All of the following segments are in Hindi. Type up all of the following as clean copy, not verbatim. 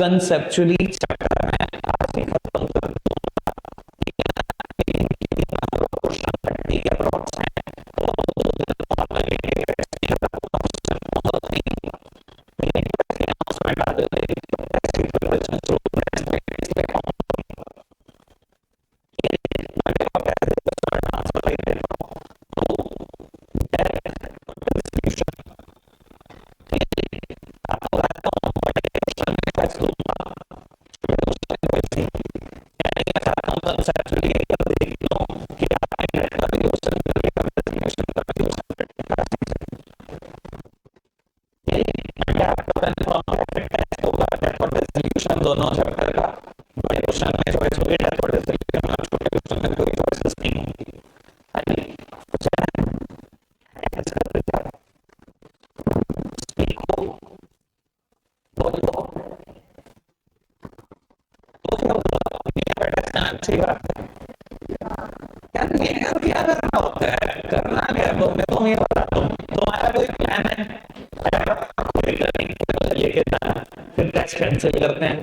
कंसेप्चुअली चैप्टर में आज ही खत्म कर दूंगा। ठीक है, प्लॉट्स हैं तो 2 दिन और लगेंगे, अनाउंसमेंट आ जाएगी। दोनों चैप्टर का बड़े क्वेश्चन में चॉइस होगी, डेप्थ और डिस्ट्रीब्यूशन में, छोटे क्वेश्चन में कोई चॉइसेस नहीं होगी। अच्छी बात है यार, क्या करना होता है, करना क्या है, तो मैं बताता हूँ। तुम्हारा कोई प्लान है, फिर टेस्ट कैंसिल करते हैं,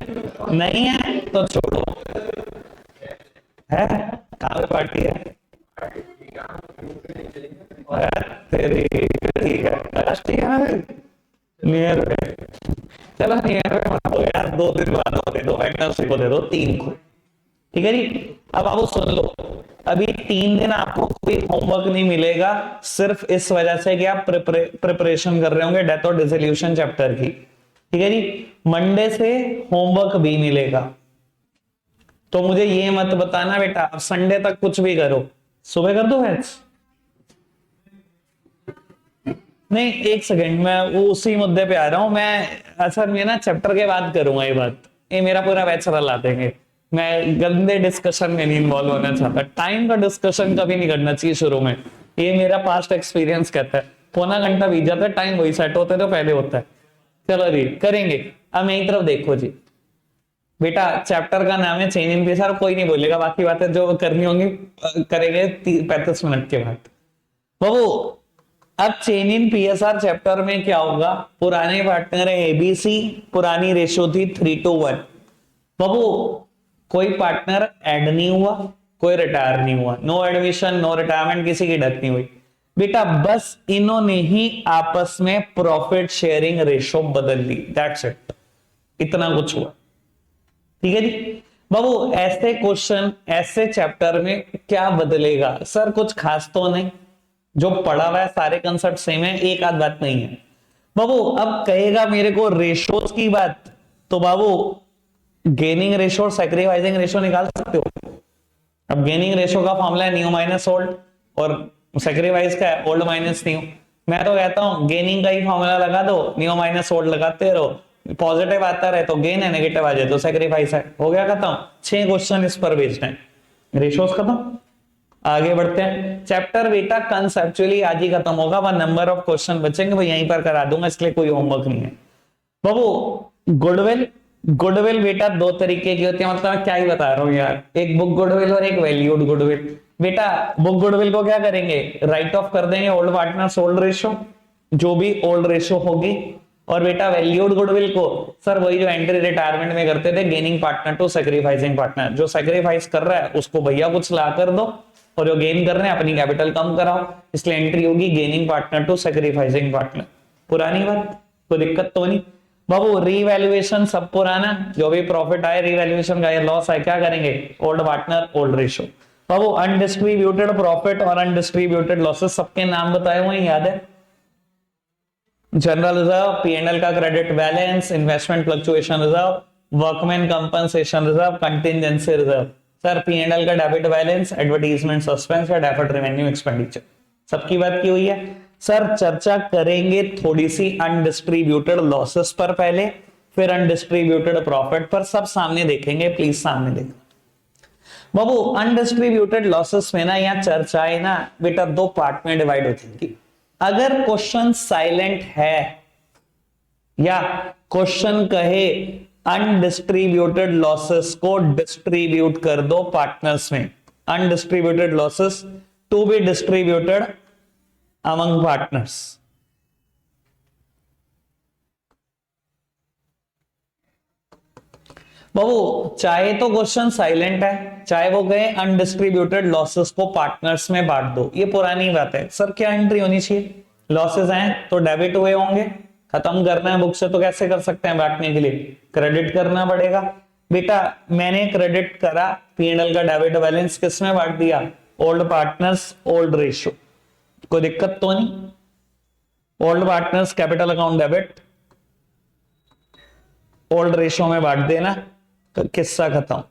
नहीं है तो छोड़ो। है कहाँ पे पार्टी है? तेरी ठीक है, ठीक है ना, नियर पे। चलो नियर पे मत हो यार, 2 दिन बाद होते, 2 वेडनेसडे को दे दो, 3 को। ठीक है जी। अब आप सुन लो, अभी 3 दिन आपको कोई होमवर्क नहीं मिलेगा, सिर्फ इस वजह से कि आप प्रिपरेशन कर रहे होंगे डेथ और डिसोल्यूशन चैप्टर की। ठीक है जी। मंडे से होमवर्क भी मिलेगा, तो मुझे ये मत बताना बेटा अब संडे तक कुछ भी करो, सुबह कर दो मैथ्स। नहीं, एक सेकंड, मैं वो उसी मुद्दे पे आ रहा हूं मैं। अच्छा, मैं ना चैप्टर के बाद करूंगा ये बात, ये मेरा पूरा बैच चला देंगे। मैं गंदे डिस्कशन में नहीं इन्वॉल्व होना चाहता, टाइम का डिस्कशन कभी नहीं करना चाहिए शुरू में, ये मेरा पास्ट एक्सपीरियंस कहता है। पौना घंटा बीत जाता है, टाइम वही सेट होता है तो पहले होता है। चलो जी करेंगे। अब मेरी तरफ देखो जी बेटा, चैप्टर का नाम है चेन इन पीएसआर, कोई नहीं बोलेगा, बाकी बातें जो करनी होंगी करेंगे 35 मिनट के बाद। बाबू अब चेन इन पीएसआर चैप्टर में क्या होगा, पुराने पार्टनर है एबीसी, पुरानी रेशो थी 3:1। बाबू कोई पार्टनर ऐड नहीं हुआ, कोई रिटायर नहीं हुआ, नो एडमिशन नो रिटायरमेंट, किसी की डेथ नहीं हुई बेटा, बस इन्होंने ही आपस में प्रॉफिट शेयरिंग रेशो बदल ली, दैट्स इट, इतना कुछ हुआ। ठीक है जी। बाबू ऐसे क्वेश्चन ऐसे चैप्टर में क्या बदलेगा सर, कुछ खास तो नहीं, जो पढ़ा हुआ है सारे कंसेप्ट सेम है, एक आध बात नहीं है। बाबू अब कहेगा मेरे को रेशोज की बात, तो बाबू गेनिंग रेशो और सैक्रिफाइसिंग रेशो निकाल सकते हो। अब गेनिंग रेशो का फॉर्मूला है न्यू माइनस ओल्ड, और सैक्रिफाइस का है ओल्ड माइनस न्यू। मैं तो कहता हूं गेनिंग का ही फॉर्मूला लगा दो, न्यू माइनस ओल्ड लगाते रहो, पॉजिटिव आता रहे तो गेन है, नेगेटिव आ जाए तो सैक्रिफाइस है, हो गया खत्म। 6 क्वेश्चन इस पर बेस्ड हैं, रेशोज खत्म। आगे बढ़ते हैं, चैप्टर बेटा कंसेप्चुअली आज ही खत्म होगा, वह नंबर ऑफ क्वेश्चन बचेंगे वो यहीं पर करा दूंगा, इसलिए कोई होमवर्क नहीं है। बाबू गुडविल, गुडविल बेटा 2 तरीके की होती है, मतलब मैं क्या ही बता रहा हूं यार, एक बुक गुडविल और एक वैल्यूड गुडविल। बेटा बुक गुडविल को क्या करेंगे, राइट ऑफ कर देंगे, ओल्ड पार्टनर्स ओल्ड रेशो, जो भी ओल्ड रेशो होगी। और बेटा वैल्यूड गुडविल को सर वही जो एंट्री रिटायरमेंट में करते थे, gaining partner to sacrificing partner, जो सैक्रिफाइस कर रहा है उसको भैया कुछ ला कर दो, और जो गेन कर रहे हैं अपनी कैपिटल कम कराओ, इसलिए एंट्री होगी gaining partner to sacrificing partner. पुरानी बात, कोई दिक्कत तो नहीं। बाबू रीवैल्यूएशन सब पुराना, जो भी प्रॉफिट आए रीवैल्यूएशन का, लॉस आए क्या करेंगे, ओल्ड पार्टनर ओल्ड रेशो। बाबू अनडिस्ट्रीब्यूटेड प्रॉफिट और अनडिस्ट्रीब्यूटेड लॉसेस सबके नाम बताए हुए याद है, जनरल रिजर्व, पीएनएल का credit balance, investment fluctuation reserve, workman compensation reserve, contingency reserve. Sir PNL का डेबिट बैलेंस, एडवर्टाइजमेंट सस्पेंस या डेफर्ड रेवेन्यू एक्सपेंडिचर, सबकी बात की हुई है। सर चर्चा करेंगे थोड़ी सी अनडिस्ट्रीब्यूटेड लॉसेस पर पहले, फिर अनडिस्ट्रीब्यूटेड प्रॉफिट पर, सब सामने देखेंगे, प्लीज सामने देखें। बाबू अनडिस्ट्रीब्यूटेड लॉसेस में ना यहाँ चर्चाएं ना बेटा 2 पार्ट में डिवाइड हो जाएंगी। अगर क्वेश्चन साइलेंट है या क्वेश्चन कहे अनडिस्ट्रीब्यूटेड लॉसेस को डिस्ट्रीब्यूट कर दो पार्टनर्स में, undistributed losses to be distributed among partners. बाबू चाहे तो क्वेश्चन साइलेंट है, चाहे वो गए अनडिस्ट्रीब्यूटेड लॉसेस को पार्टनर्स में बांट दो, ये पुरानी बात है। सर क्या एंट्री होनी चाहिए, लॉसेस आए तो डेबिट हुए होंगे, खत्म करना है बुक से तो कैसे कर सकते हैं, बांटने के लिए क्रेडिट करना पड़ेगा। बेटा मैंने क्रेडिट करा, P&L का डेबिट बैलेंस किसमें बांट दिया, ओल्ड पार्टनर्स ओल्ड रेशियो, कोई दिक्कत तो नहीं। Old partners capital account debit old ratio में बांट देना, किस्सा खत्म।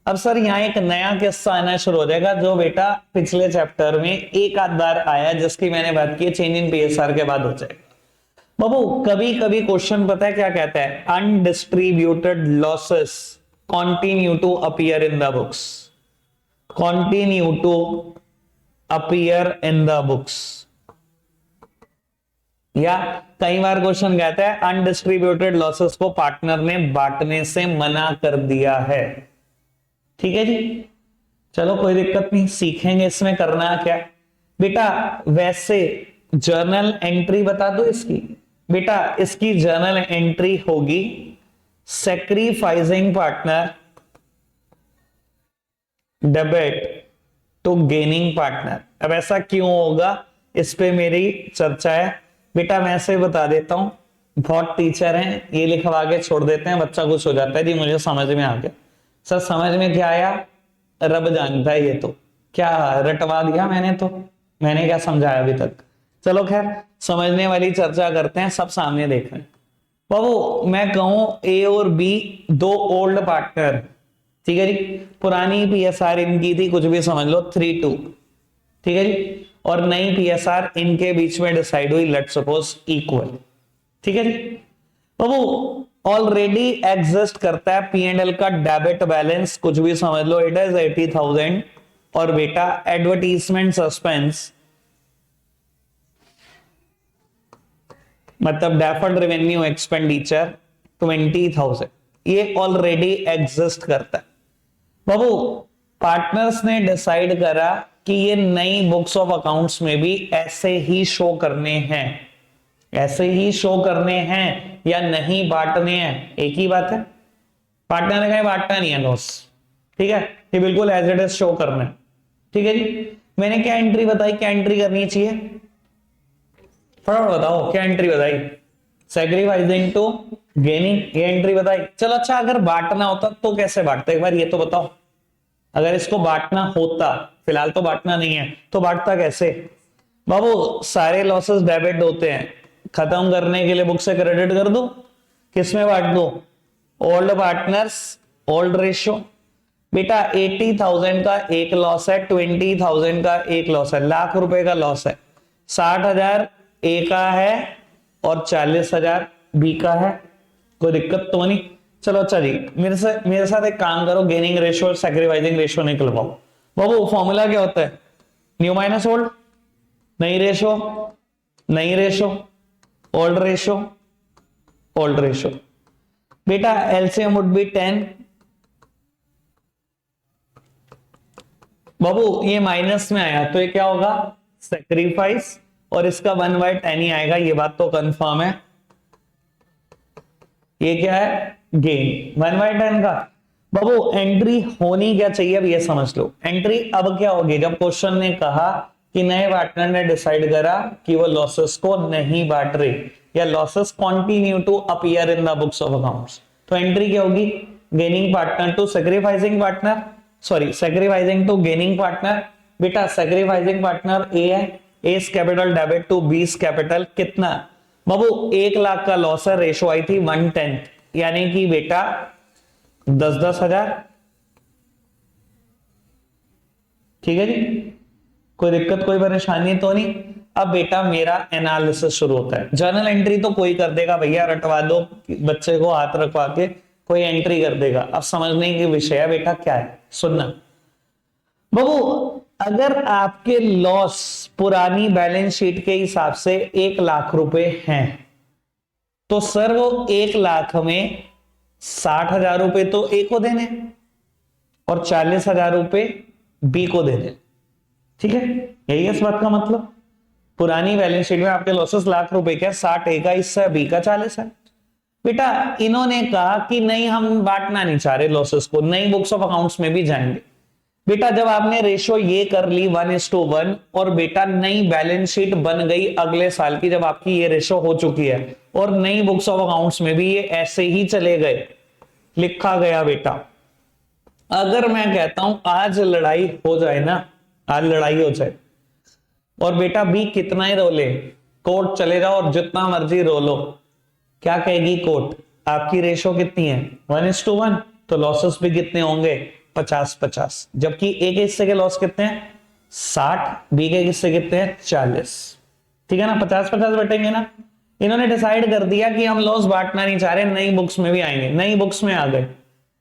अब सर यहाँ एक नया किस्सा आना शुरू हो जाएगा जो बेटा पिछले चैप्टर में एक आध बार आया, जिसकी मैंने बात की, चेंज इन PSR के बाद हो जाएगा। बाबू कभी कभी क्वेश्चन पता है क्या कहता है, undistributed losses continue to appear in the books, continue to appear in the books. या कई बार क्वेश्चन कहता है अनडिस्ट्रीब्यूटेड लॉसेस को पार्टनर ने बांटने से मना कर दिया है। ठीक है जी, चलो कोई दिक्कत नहीं, सीखेंगे इसमें करना क्या। बेटा वैसे जर्नल एंट्री बता दो इसकी, बेटा इसकी जर्नल एंट्री होगी sacrificing partner debit to gaining partner. अब ऐसा क्यों होगा, इस पे मेरी चर्चा है। बेटा मैं ऐसे बता देता हूं, बहुत टीचर हैं ये लिखवा के छोड़ देते हैं, बच्चा कुछ हो जाता है जी मुझे समझ में आ गया। सर समझ में क्या आया, रब जानता है, ये तो क्या रटवा दिया मैंने, तो मैंने क्या समझाया अभी तक। चलो खैर समझने वाली चर्चा करते हैं, सब सामने देख रहे हैं। बाबू मैं कहूं ए और बी दो ओल्ड पार्टनर, ठीक है जी, पुरानी PSR इनकी थी कुछ भी समझ लो 3-2, ठीक है जी, और नई PSR इनके बीच में डिसाइड हुई, लेट्स सपोज इक्वल, ठीक है जी। बाबू ऑलरेडी एग्जिस्ट करता है P&L का डेबिट बैलेंस, कुछ भी समझ लो, इट इज 80,000, और बेटा एडवर्टीजमेंट सस्पेंस मतलब डेफर्ड रेवेन्यू एक्सपेंडिचर 20,000, ये ऑलरेडी एग्जिस्ट करता है। बाबू पार्टनर्स ने डिसाइड करा कि ये नई बुक्स ऑफ अकाउंट्स में भी ऐसे ही शो करने हैं, ऐसे ही शो करने हैं या नहीं बांटने हैं, एक ही बात है। पार्टनर ने कहा बांटना नहीं है लॉस, ठीक है, ये बिल्कुल एज इट इज शो करना है, ठीक है जी। मैंने क्या एंट्री बताई, क्या एंट्री करनी चाहिए, फटाफट बताओ क्या एंट्री बताई, सैक्रिफाइसिंग टू गेनिंग, ये एंट्री बताई। चलो अच्छा अगर बांटना होता तो कैसे बांटते, एक बार ये तो बताओ, अगर इसको बांटना होता, फिलहाल तो बांटना नहीं है, तो बांटता कैसे। बाबू सारे लॉसेस डेबिट होते हैं, खत्म करने के लिए बुक से क्रेडिट कर दो, किसमें बांट दो, ओल्ड पार्टनर्स ओल्ड रेशियो। बेटा 80,000 का एक लॉस है, 20,000 का एक लॉस है, लाख रुपए का लॉस है, 60,000 ए का है और 40,000 बी का है, कोई दिक्कत तो नहीं। चलो अच्छा जी मेरे साथ एक काम करो, गेनिंग रेशियो और सैक्रिफाइसिंग रेशियो निकलवाओ। बाबू फॉर्मूला क्या होता है, न्यू माइनस ओल्ड, नई रेशियो नई ratio, old ratio old ratio. बेटा एलसीएम वुड बी 10। बाबू ये माइनस में आया तो ये क्या होगा, सैक्रिफाइस, और इसका 1/10 ही आएगा, ये बात तो कंफर्म है। ये क्या है, गेन 1/10 का। बाबू एंट्री होनी क्या चाहिए, अब ये समझ लो। एंट्री अब क्या होगी, जब क्वेश्चन ने कहा कि नए पार्टनर ने डिसाइड करा कि वो लॉसेस को नहीं बांट रहे या losses continue to appear in the books of accounts, तो एंट्री क्या होगी, gaining partner to sacrificing partner, sorry sacrificing to gaining partner. बेटा सैक्रिफाइसिंग पार्टनर ए है, S capital debit to B's capital, कितना बाबू 1 लाख का लॉस है, रेशो आई थी 1/10, यानी कि बेटा 10-10 हजार, ठीक है जी, कोई दिक्कत कोई परेशानी तो नहीं। अब बेटा मेरा एनालिसिस शुरू होता है। जर्नल एंट्री तो कोई कर देगा भैया, रटवा दो बच्चे को हाथ रखवा के, कोई एंट्री कर देगा। अब समझने की विषय है बेटा क्या है, सुनना बाबू। अगर आपके लॉस पुरानी बैलेंस शीट के हिसाब से 1 लाख रुपए हैं, तो सर वो 1 लाख में 60,000 रुपए तो ए को देने और 40,000 रुपए बी को देने, ठीक है, यही है इस बात का मतलब। पुरानी बैलेंस शीट में आपके लॉसेस लाख रुपए के, 60 ए का हिस्सा है, बी का 40 है। बेटा इन्होंने कहा कि नहीं हम बांटना नहीं चाह रहे लॉसेस को, नई बुक्स ऑफ अकाउंट्स में भी जाएंगे। बेटा जब आपने रेशो ये कर ली 1:1 और बेटा नई बैलेंस शीट बन गई अगले साल की, जब आपकी ये रेशो हो चुकी है और नई बुक्स ऑफ अकाउंट्स में भी ये ऐसे ही चले गए, लिखा गया बेटा। अगर मैं कहता हूं आज लड़ाई हो जाए ना, आज लड़ाई हो जाए और बेटा बी कितना ही रोले, कोर्ट चले जाओ और जितना मर्जी रोलो, क्या कहेगी कोर्ट? आपकी रेशो कितनी है 1:1, तो लॉसेस भी कितने होंगे 50-50, जबकि ए के हिस्से के लॉस कितने हैं 60, बी के हिस्से कितने हैं 40। ठीक है ना, 50-50 बटेंगे ना। इन्होंने डिसाइड कर दिया कि हम लॉस बांटना नहीं चाह रहे, नई बुक्स में भी आएंगे, नई बुक्स में आ गए,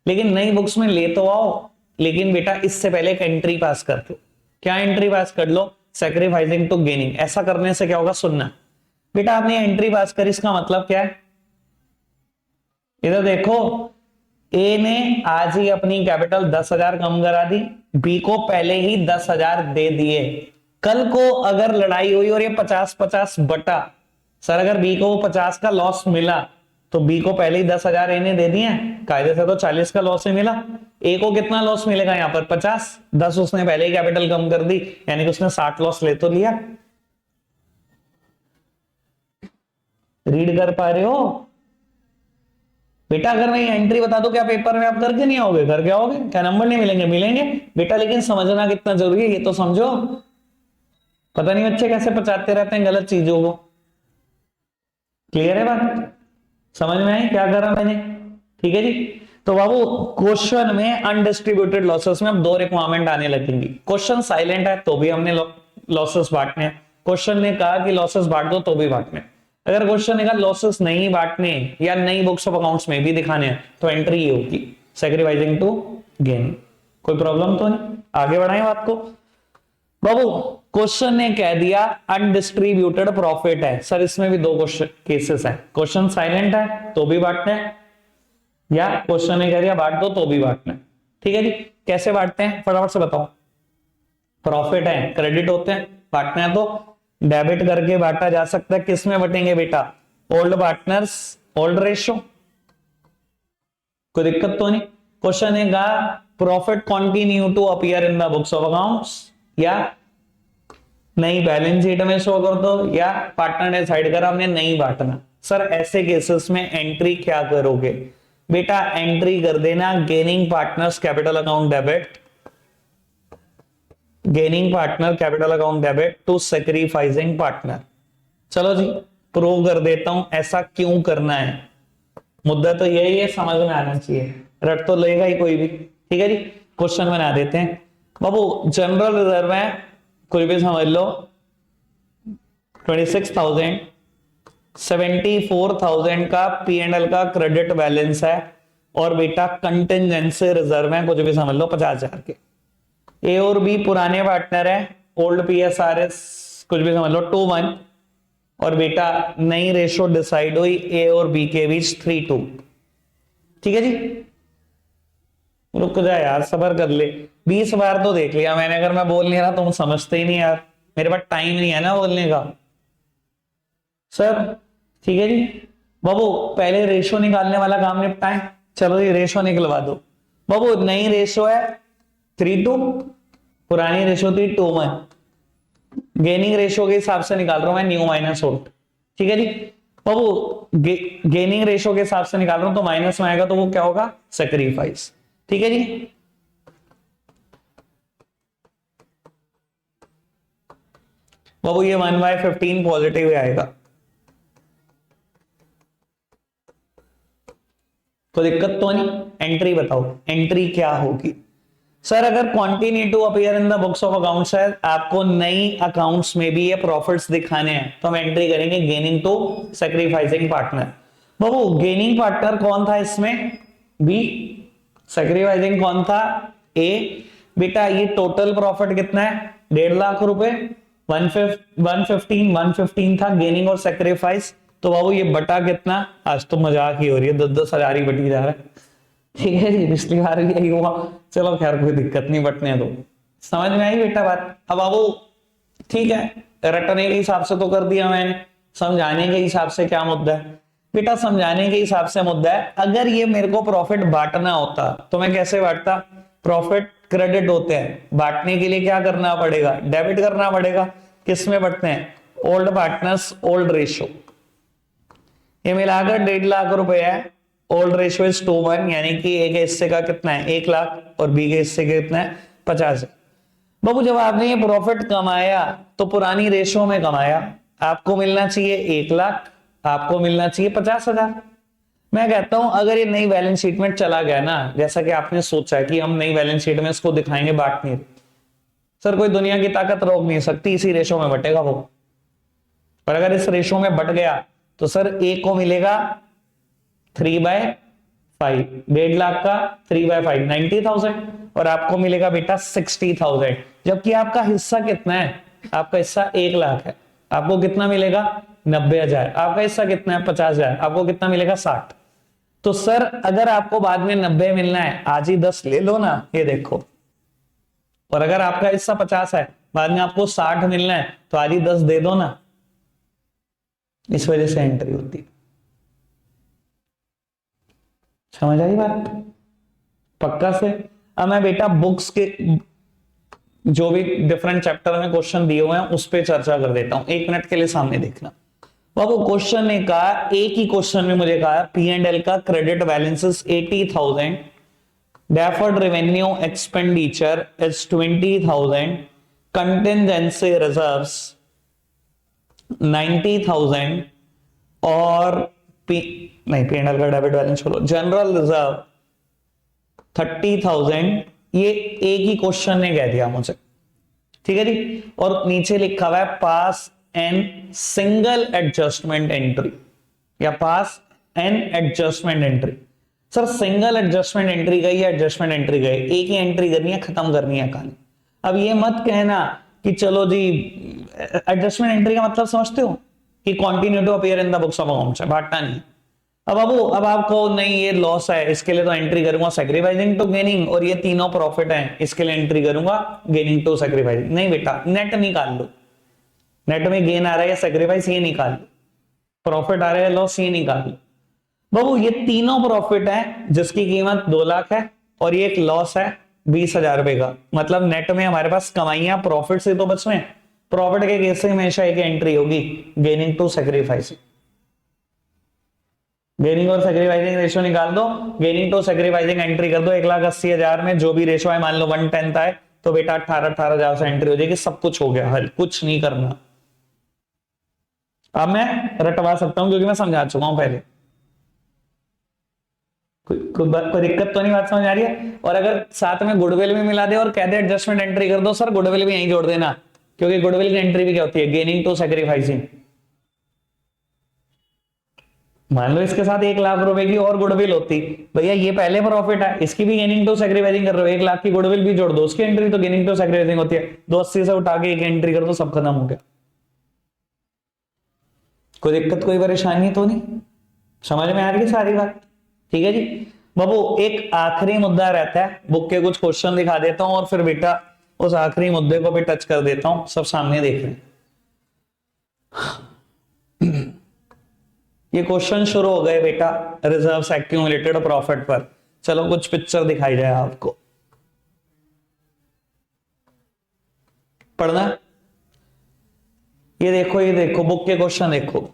लेकिन नई बुक्स में ले तो आओ, लेकिन बेटा इससे पहले एक एंट्री पास कर दो। क्या एंट्री पास कर लो? Sacrificing to gaining. ऐसा करने से क्या होगा सुनना बेटा, आपने एंट्री पास करी, इसका मतलब क्या है? इधर देखो, ए ने आज ही अपनी कैपिटल 10,000 कम करा दी, बी को पहले ही 10,000 दे दिए। कल को अगर लड़ाई हुई और ये 50-50 बटा, सर अगर बी को 50 का लॉस मिला तो बी को पहले ही 10,000 ए ने दे दिए, कायदे से तो 40 का लॉस ही मिला। ए को कितना लॉस मिलेगा यहाँ पर 50, 10 उसने पहले ही कैपिटल कम कर दी, यानी कि उसने 60 लॉस ले तो लिया। रीड कर पा रहे हो बेटा? अगर मैं एंट्री बता दो क्या पेपर में आप करके नहीं आओगे? करके आओगे, क्या नंबर नहीं मिलेंगे? मिलेंगे बेटा, लेकिन समझना कितना जरूरी है ये तो समझो। पता नहीं बच्चे कैसे पचाते रहते हैं गलत चीजों को। क्लियर है बात? समझ में आई क्या करा मैंने? ठीक है जी। तो बाबू क्वेश्चन में अनडिस्ट्रीब्यूटेड लॉसेस में अब दो रिक्वायरमेंट आने लगेंगी। क्वेश्चन साइलेंट है तो भी हमने लॉसेस बांटने, क्वेश्चन ने कहा कि लॉसेस बांट दो तो भी बांटने। अगर क्वेश्चन ने कहा लॉसेस नहीं बांटने या नई बुक्स ऑफ अकाउंट्स में भी दिखाने हैं तो एंट्री ये होगी सैक्रिफाइसिंग टू गेन। कोई प्रॉब्लम तो नहीं? आगे बढ़ाएं बात को। बाबू क्वेश्चन ने कह दिया अनडिस्ट्रीब्यूटेड प्रॉफिट है, सर इसमें भी दो क्वेश्चन केसेस है, क्वेश्चन साइलेंट है तो भी बांटने हैं, या क्वेश्चन ने कह दिया बांट दो तो भी बांटना है। ठीक है जी। कैसे बांटते हैं फटाफट से बताओ? प्रॉफिट है, क्रेडिट होते हैं, बांटना है तो डेबिट करके बांटा जा सकता है। किस में बटेंगे बेटा? Old partners old ratio. कोई दिक्कत तो नहीं? क्वेश्चन ने कहा profit continue to appear in the books of accounts, या नई बैलेंस शीट में शो कर दो, या पार्टनर ने डिसाइड करा हमने नहीं बांटना। सर ऐसे केसेस में एंट्री क्या करोगे बेटा? एंट्री कर देना gaining partners capital account debit, gaining partner capital account debit to sacrificing partner. चलो जी प्रूव कर देता हूं ऐसा क्यों करना है। मुद्दा तो यही है, समझ में आना चाहिए, रट तो लेगा ही कोई भी। ठीक है जी। क्वेश्चन बना देते हैं बाबू। जनरल रिजर्व है, कोई भी समझ लो 26,000, 74,000 का P&L का क्रेडिट बैलेंस है, और बेटा कंटिजेंसी रिजर्व है, कुछ भी समझ लो 50,000 के। ए और बी पुराने पार्टनर है, ओल्ड PSRS कुछ भी समझ लो 2:1, और बेटा नई रेशो डिसाइड हुई ए और बी के बीच 3:2। ठीक है जी। रुक जा यार, सबर कर ले, 20 बार तो देख लिया मैंने, अगर मैं बोल नहीं रहा तुम समझते ही नहीं यार, मेरे पास टाइम नहीं है ना बोलने का। सर ठीक है जी। बाबू पहले रेशो निकालने वाला काम निपटाएं, चलो ये रेशो निकलवा दो। बाबू नई रेशो है 3:2, पुरानी रेशो थी 2:1, गेनिंग रेशो के हिसाब से निकाल रहा हूं मैं, न्यू माइनस ओल्ड। ठीक है जी। बाबू गेनिंग रेशो के हिसाब से निकाल रहा हूं तो माइनस में आएगा तो वो क्या होगा? सैक्रिफाइस। ठीक है जी। बाबू ये 1/15 पॉजिटिव आएगा, तो दिक्कत तो नहीं? एंट्री बताओ, एंट्री क्या होगी? सर अगर continue to appear in the books of accounts है, आपको नई अकाउंट्स में भी ये प्रॉफिट्स दिखाने हैं, तो हम एंट्री करेंगे गेनिंग टू सैक्रिफाइसिंग पार्टनर। बाबू गेनिंग पार्टनर कौन था इसमें? बी। सैक्रिफाइसिंग कौन था? ए। बेटा ये टोटल प्रॉफिट कितना है? 1.5 लाख रुपए, 115 था गेनिंग और सैक्रिफाइस, तो बाबू ये बटा कितना? आज तो मजाक ही हो रही है, 10-10 हजार ही बटी जा रहा है। ठीक है जी, पिछली बार भी यही हुआ, चलो खैर कोई दिक्कत नहीं, बटने दो। समझ में आई बेटा बात? अब बाबू ठीक है, रटने के हिसाब से तो कर दिया मैंने, समझाने के हिसाब से क्या मुद्दा है? बेटा समझाने के हिसाब से मुद्दा है। अगर ये मेरे को प्रॉफिट बांटना होता तो मैं कैसे बांटता? प्रॉफिट क्रेडिट होते हैं, बांटने के लिए क्या करना पड़ेगा? डेबिट करना पड़ेगा। किस में बढ़ते हैं? Old partners old ratio. ये मिलाकर 1.5 लाख रुपए है। ओल्ड रेशो इज 2:1, यानी कि ए के हिस्से का कितना है? 1 लाख और बी के हिस्से का कितना है? 50 है। बाबू जब आपने ये प्रॉफिट कमाया तो पुरानी रेशो में कमाया, आपको मिलना चाहिए 1 लाख, आपको मिलना चाहिए 50,000। मैं कहता हूं अगर ये नई बैलेंस शीट में चला गया ना, जैसा कि आपने सोचा है कि हम नई बैलेंस शीट में इसको दिखाएंगे बांटने, सर कोई दुनिया की ताकत रोक नहीं सकती, इसी रेशो में बटेगा वो। पर अगर इस रेशो में बट गया तो सर ए को मिलेगा 3/5, 1.5 लाख का 3/5 90,000, और आपको मिलेगा बेटा 60,000। जबकि आपका हिस्सा कितना है? आपका हिस्सा 1 लाख है, आपको कितना मिलेगा? 90,000। आपका हिस्सा कितना है? 50,000। आपको कितना मिलेगा? 60। तो सर अगर आपको बाद में 90 मिलना है, आज ही 10 ले लो ना, ये देखो। और अगर आपका हिस्सा 50 है, बाद में आपको 60 मिलना है, तो आज ही 10 दे दो ना। इस वजह से एंट्री होती है। समझ आई बात? पक्का से। अब मैं बेटा बुक्स के जो भी डिफरेंट चैप्टर में क्वेश्चन दिए हुए हैं उस पर चर्चा कर देता हूं, 1 मिनट के लिए सामने देखना। बाबू क्वेश्चन ने कहा, एक ही क्वेश्चन में मुझे कहा P&L का credit balances 80,000, deferred revenue expenditure is 20,000, contingency reserves 90,000 और P&L का डेबिट बैलेंस छोड़ो, जनरल रिजर्व 30,000। ये एक ही क्वेश्चन ने कह दिया मुझे, ठीक है जी। और नीचे लिखा हुआ है pass an single adjustment entry या pass an adjustment entry. Sir single adjustment entry गई या एडजस्टमेंट एंट्री गई, एक ही एंट्री करनी है, खत्म करनी है कहानी। अब ये मत कहना कि चलो जी, एडजस्टमेंट एंट्री का मतलब समझते हो कि continue to appear in the books of accounts है, बांटना नहीं। अब आपको नहीं ये लॉस है, इसके लिए तो एंट्री करूंगा सैक्रिफाइसिंग टू गेनिंग, और ये तीनों प्रॉफिट है, इसके लिए एंट्री करूंगा गेनिंग टू सैक्रिफाइसिंग। नहीं बेटा, नेट निकाल लो, नेट में गेन आ रहा है सैक्रिफाइस, ये निकाल लो। प्रॉफिट आ रहा है लॉस, ये निकाल लो। बाबू ये तीनों प्रॉफिट है जिसकी कीमत 2 लाख है, और ये एक लॉस है 20,000 रुपए का। मतलब नेट में हमारे पास कमाइयां प्रॉफिट से तो बच में, प्रॉफिट के केस से हमेशा एक एंट्री होगी गेनिंग टू सैक्रिफाइसिंग। गेनिंग और सैक्रिफाइसिंग रेशियो निकाल दो, गेनिंग टू सैक्रिफाइसिंग एंट्री कर दो 1,80,000 में, जो भी रेशियो है मान लो 1/10 है, तो बेटा 18,000 से एंट्री हो जाएगी। सब कुछ हो गया हल, कुछ नहीं करना। अब मैं रटवा सकता हूं क्योंकि मैं समझा चुका हूं पहले। कोई दिक्कत तो नहीं, बात समझ आ रही है? और अगर साथ में गुडविल भी मिला दे और कह दे एडजस्टमेंट एंट्री कर दो, सर गुडविल भी यहीं जोड़ देना, क्योंकि गुडविल की एंट्री भी क्या होती है? Gaining to sacrificing. मान लो इसके साथ 1 लाख रुपए की और गुडविल होती, भैया ये पहले प्रॉफिट है, इसकी भी गेनिंग टू सैक्रिफाइसिंग कर रहे हो, 1 लाख की गुडविल भी जोड़ दो, उसकी एंट्री तो गेनिंग टू सैक्रिफाइसिंग होती है। 280 से उठा के एक एंट्री कर दो, सब खत्म हो गया। कोई दिक्कत कोई परेशानी तो नहीं? समझ में आ रही है सारी बात? ठीक है जी। बाबू एक आखिरी मुद्दा रहता है, बुक के कुछ क्वेश्चन दिखा देता हूं और फिर बेटा उस आखिरी मुद्दे को भी टच कर देता हूं, सब सामने देख रहे हैं। ये क्वेश्चन शुरू हो गए बेटा रिजर्व्स एक्यूमुलेटेड प्रॉफिट पर। चलो कुछ पिक्चर दिखाई जाए आपको, पढ़ना। ये देखो बुक के क्वेश्चन देखो।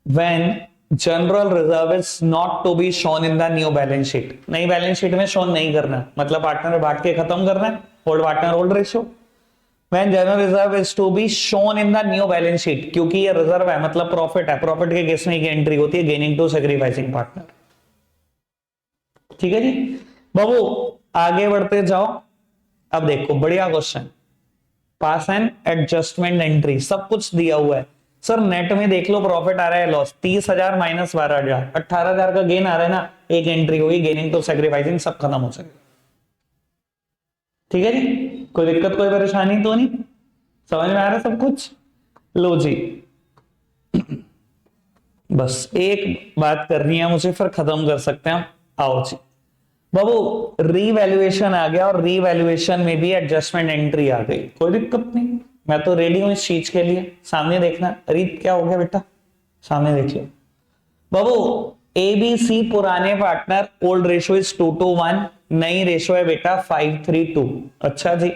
When general reserve is not to be shown in the new balance sheet, नई बैलेंस शीट में शोन नहीं करना, मतलब पार्टनर बांट के खत्म करना है, old partner old ratio. When general reserve is to be shown in the new balance sheet, क्योंकि ये रिजर्व है मतलब प्रॉफिट है, प्रॉफिट के केस में एक एंट्री होती है गेनिंग टू सैक्रिफाइसिंग पार्टनर। ठीक है जी। बाबू आगे बढ़ते जाओ। अब देखो बढ़िया question, pass and adjustment entry, सब कुछ दिया हुआ है। सर नेट में देख लो प्रॉफिट आ रहा है लॉस 30,000 माइनस 12,000, 18,000 का गेन आ रहा है ना, एक एंट्री होगी गेनिंग टू सैक्रिफाइसिंग, सब खत्म हो सके। ठीक है जी। कोई दिक्कत कोई परेशानी तो नहीं? समझ में आ रहा है सब कुछ? लो जी बस एक बात करनी है मुझे, फिर खत्म कर सकते हैं। आओ जी बाबू, रीवैल्यूएशन आ गया और रीवैल्यूएशन में भी एडजस्टमेंट एंट्री आ गई, कोई दिक्कत नहीं, मैं तो रेडी हूं इस चीज के लिए। सामने देखना, रीत क्या हो गया बेटा, सामने देख लो। बाबू ABC पुराने पार्टनर, ओल्ड रेशो इज 2:1, नई रेशो है बेटा 5:3:2। अच्छा जी,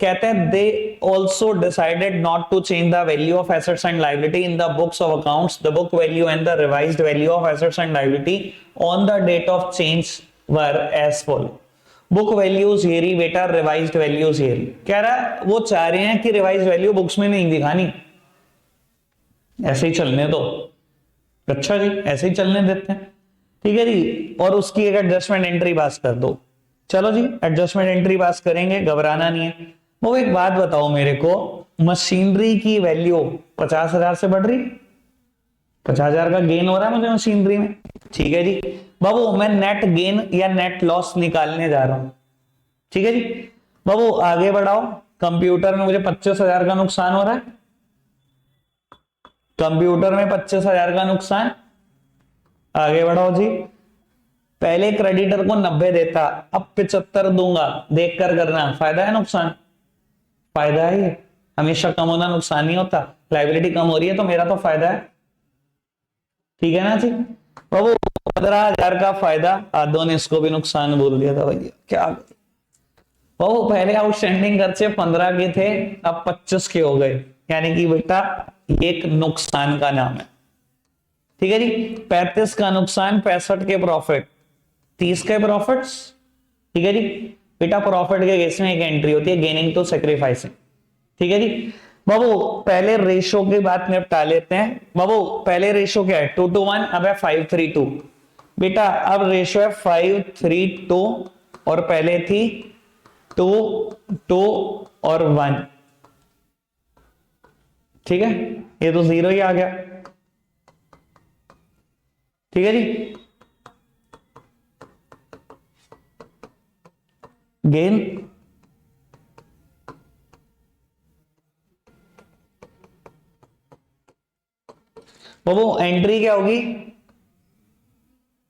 कहते हैं they also decided not to change the value of assets and liability in the books of accounts, the book value and the revised value of assets and liability on the date of change were as follow. Book values हेरी बेटा, रिवाइज्ड वैल्यूज हेरी। कह रहा है वो चाह रहे हैं कि रिवाइज्ड वैल्यू बुक्स में नहीं दिखानी, ऐसे ही चलने दो। अच्छा जी, ऐसे ही चलने देते हैं, ठीक है जी। और उसकी एक एडजस्टमेंट एंट्री पास कर दो। चलो जी, एडजस्टमेंट एंट्री पास करेंगे, घबराना नहीं है। वो एक बात बताओ मेरे को, मशीनरी की वैल्यू 50,000 से बढ़ रही, 50,000 का गेन हो रहा है मुझे मशीनरी में, ठीक है जी। बाबू मैं नेट गेन या नेट लॉस निकालने जा रहा हूं, ठीक है जी। बाबू आगे बढ़ाओ, कंप्यूटर में मुझे 25,000 का नुकसान हो रहा है, कंप्यूटर में 25,000 का नुकसान। आगे बढ़ाओ जी, पहले क्रेडिटर को 90 देता, अब 75 दूंगा, देख कर करना, फायदा है नुकसान? फायदा है, ये हमेशा कम होना नुकसान नहीं होता, लाइबिलिटी कम हो रही है तो मेरा तो फायदा है, ठीक है ना जी। बाबू 15,000 का फायदा, आधों ने इसको भी नुकसान बोल दिया था भैया, क्या बाबू पहले आउटस्टैंडिंग खर्चे 15 के थे, अब 25 के हो गए, यानी कि बेटा एक नुकसान का नाम है, ठीक है जी। 35 का नुकसान, 65 के प्रॉफिट, 30 के प्रॉफिट्स, ठीक है जी। बेटा प्रॉफिट के केस में एक एंट्री होती है गेनिंग टू सेक्रीफाइसिंग, ठीक है जी। बाबू पहले रेशो की बात निपटा लेते हैं। बाबू पहले रेशो क्या है? 2:1, अब है 5:3:2। बेटा अब रेशो है 5:3:2 और पहले थी 2:2 और 1, ठीक है, ये तो 0 ही आ गया, ठीक है जी। गेन बाबू एंट्री क्या होगी?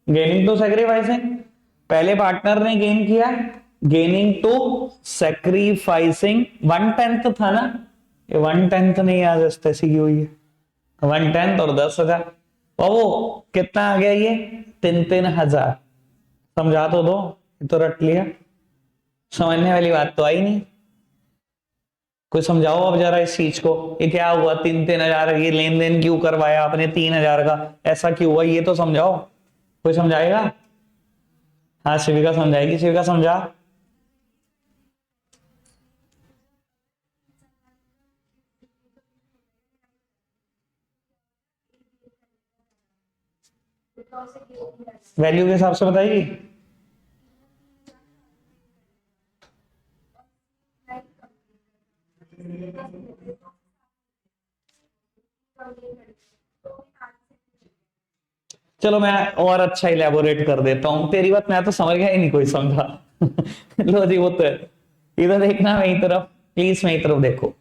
गेनिंग टू सेक्रीफाइसिंग, पहले पार्टनर ने गेन किया, गेनिंग टू सेक्रीफाइसिंग 1/10 था ना, ये 1/10 नहीं, आज ऐसी की हुई है 1/10 और 10,000। बाबू कितना आ गया ये? 3,000। समझा तो दो, ये तो रट लिया, समझने वाली बात तो आई नहीं। कोई समझाओ अब जरा इस चीज को, ये क्या हुआ? 3,000 ये लेन देन क्यों करवाया आपने 3,000 का, ऐसा क्यों हुआ, ये तो समझाओ, कोई समझाएगा? हाँ शिविका समझाएगी, शिविका समझा। वैल्यू के हिसाब से बताइए। चलो मैं और अच्छा इलेबोरेट कर देता हूं, तेरी बात मैं तो समझ गया ही नहीं, कोई समझा। लो जी, वो तो है, इधर देखना मेरी तरफ, प्लीज मेरी तरफ देखो।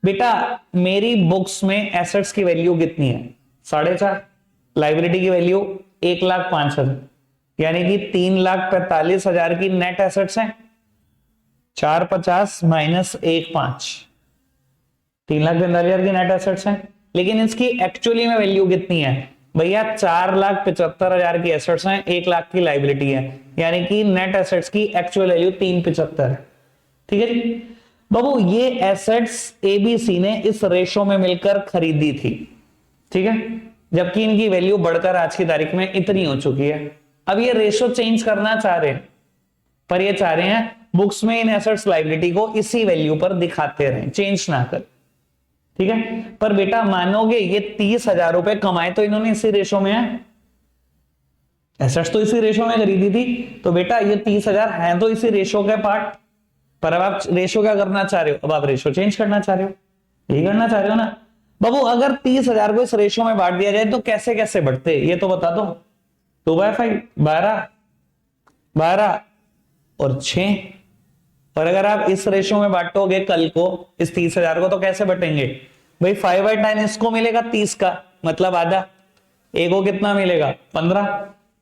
बेटा मेरी बुक्स में एसेट्स की वैल्यू कितनी है? 4.5। लाइबिलिटी की वैल्यू 1,05,000, यानी कि 3,45,000 की नेट एसेट्स हैं। 450 माइनस 1,5, 3,45,000 की नेट एसेट्स हैं, लेकिन इसकी एक्चुअली में वैल्यू कितनी है भैया? 4,75,000 की एसेट्स हैं, 1,00,000 की लाइबिलिटी है, यानी कि नेट एसेट्स की एक्चुअल वैल्यू 375 है, ठीक है जी। बाबू ये एसेट्स एबीसी ने इस रेशो में मिलकर खरीदी थी, ठीक है, जबकि इनकी वैल्यू बढ़कर आज की तारीख में इतनी हो चुकी है। अब ये रेशो चेंज करना चाह रहे हैं, पर ये चाह रहे हैं बुक्स में इन एसेट्स लाइबिलिटी को इसी वैल्यू पर दिखाते रहें, चेंज ना कर, ठीक है। पर बेटा मानोगे ये 30,000 रुपए कमाए तो इन्होंने इसी रेशो में है, एसेट्स तो इसी रेशो में खरीदी थी, तो बेटा ये 30,000 है तो इसी रेशो के पार्ट। पर अब आप रेशो क्या करना चाह रहे हो? अब आप रेशो चेंज करना चाह रहे हो, यही करना चाह रहे हो ना। बाबू अगर 30,000 को इस रेशो में बांट दिया जाए तो कैसे कैसे बढ़ते, ये तो बता दो। 2/5, 12, 12 और 6। और अगर आप इस रेशो में बांटोगे कल को इस 30,000 को तो कैसे बटेंगे भाई? 5/10 इसको मिलेगा 30 का, मतलब आधा। ए को कितना मिलेगा? 15।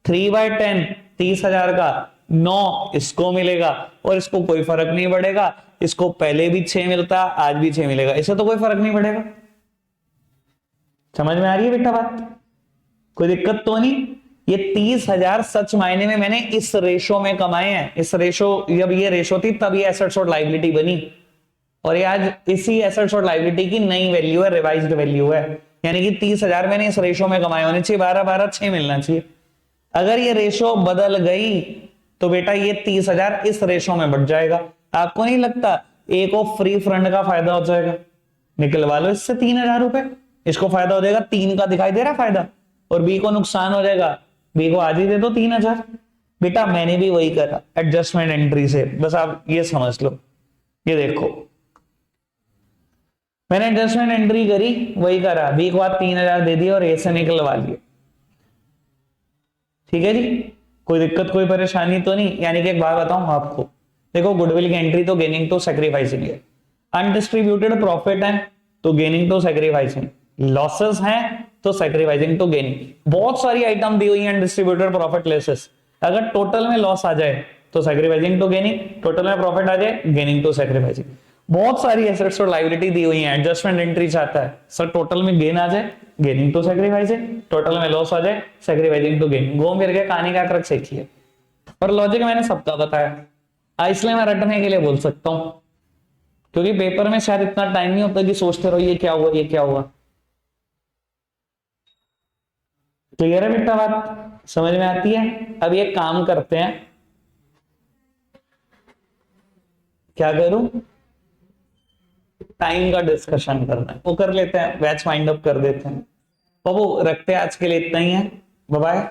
3/10 30,000 का 9 इसको मिलेगा, और इसको कोई फर्क नहीं पड़ेगा, इसको पहले भी 6 मिलता, आज भी 6 मिलेगा, इसे तो कोई फर्क नहीं पड़ेगा। समझ में आ रही है बेटा बात? कोई दिक्कत तो नहीं। ये 30,000 सच मायने में मैंने इस रेशो में कमाए हैं। इस रेशो, जब ये रेशो थी तब ये एसेट्स और लाइबिलिटी बनी, और ये आज इसी एसेट्स और लाइबिलिटी की नई वैल्यू है, रिवाइज्ड वैल्यू है। यानी कि 30,000 मैंने इस रेशो में कमाए होने चाहिए, 12 6 मिलना चाहिए। अगर ये रेशो बदल गई तो बेटा ये 30,000 इस रेशो में बढ़ जाएगा। आपको नहीं लगता ए को फ्री फंड का फायदा हो जाएगा? निकलवा लो इससे 3,000 रुपए, इसको फायदा हो जाएगा, 3 का दिखाई दे रहा फायदा, और बी को नुकसान हो जाएगा, बी को आज ही दे दो 3,000। बेटा मैंने भी वही करा एडजस्टमेंट एंट्री से, बस आप ये समझ लो। ये देखो मैंने एडजस्टमेंट एंट्री करी, वही करा, बी को आज 3,000 दे दिया और ए से निकलवा लिए। ठीक है जी, कोई दिक्कत कोई परेशानी तो नहीं? यानी कि एक बात बताऊं आपको, देखो गुडविल की एंट्री तो गेनिंग टू सैक्रिफाइसिंग है, अनडिस्ट्रीब्यूटेड प्रॉफिट है तो गेनिंग टू सैक्रिफाइसिंग, लॉसेस हैं तो सैक्रिफाइसिंग टू गेनिंग। बहुत सारी आइटम दी हुई है अनडिस्ट्रीब्यूटेड प्रॉफिट लेसेस। अगर टोटल में लॉस आ जाए तो सैक्रिफाइसिंग टू गेनिंग, टोटल में प्रॉफिट आ जाए गेनिंग टू सैक्रिफाइसिंग। बहुत सारी एसेट्स और लायबिलिटी दी हुई है, एडजस्टमेंट एंट्री चाहता है सर टोटल में गेन आ जाए गेनिंग टू सैक्रिफाइसिंग, टोटल में लॉस आ जाए सैक्रिफाइसिंग टू गेनिंग। घूम फिर के कहानी का ट्रक सीखिए। और लॉजिक मैंने सबका बताया, इसलिए मैं रटने के लिए बोल सकता हूं, क्योंकि पेपर में शायद इतना टाइम नहीं होता कि सोचते रहो ये क्या हुआ ये क्या हुआ। क्लियर है बेटा? बात समझ में आती है? अब ये काम करते हैं, क्या करूं, टाइम का डिस्कशन करना है वो कर लेते हैं, बैच वाइंड अप कर देते हैं। बाबू रखते हैं, आज के लिए इतना ही है, बाय बाय।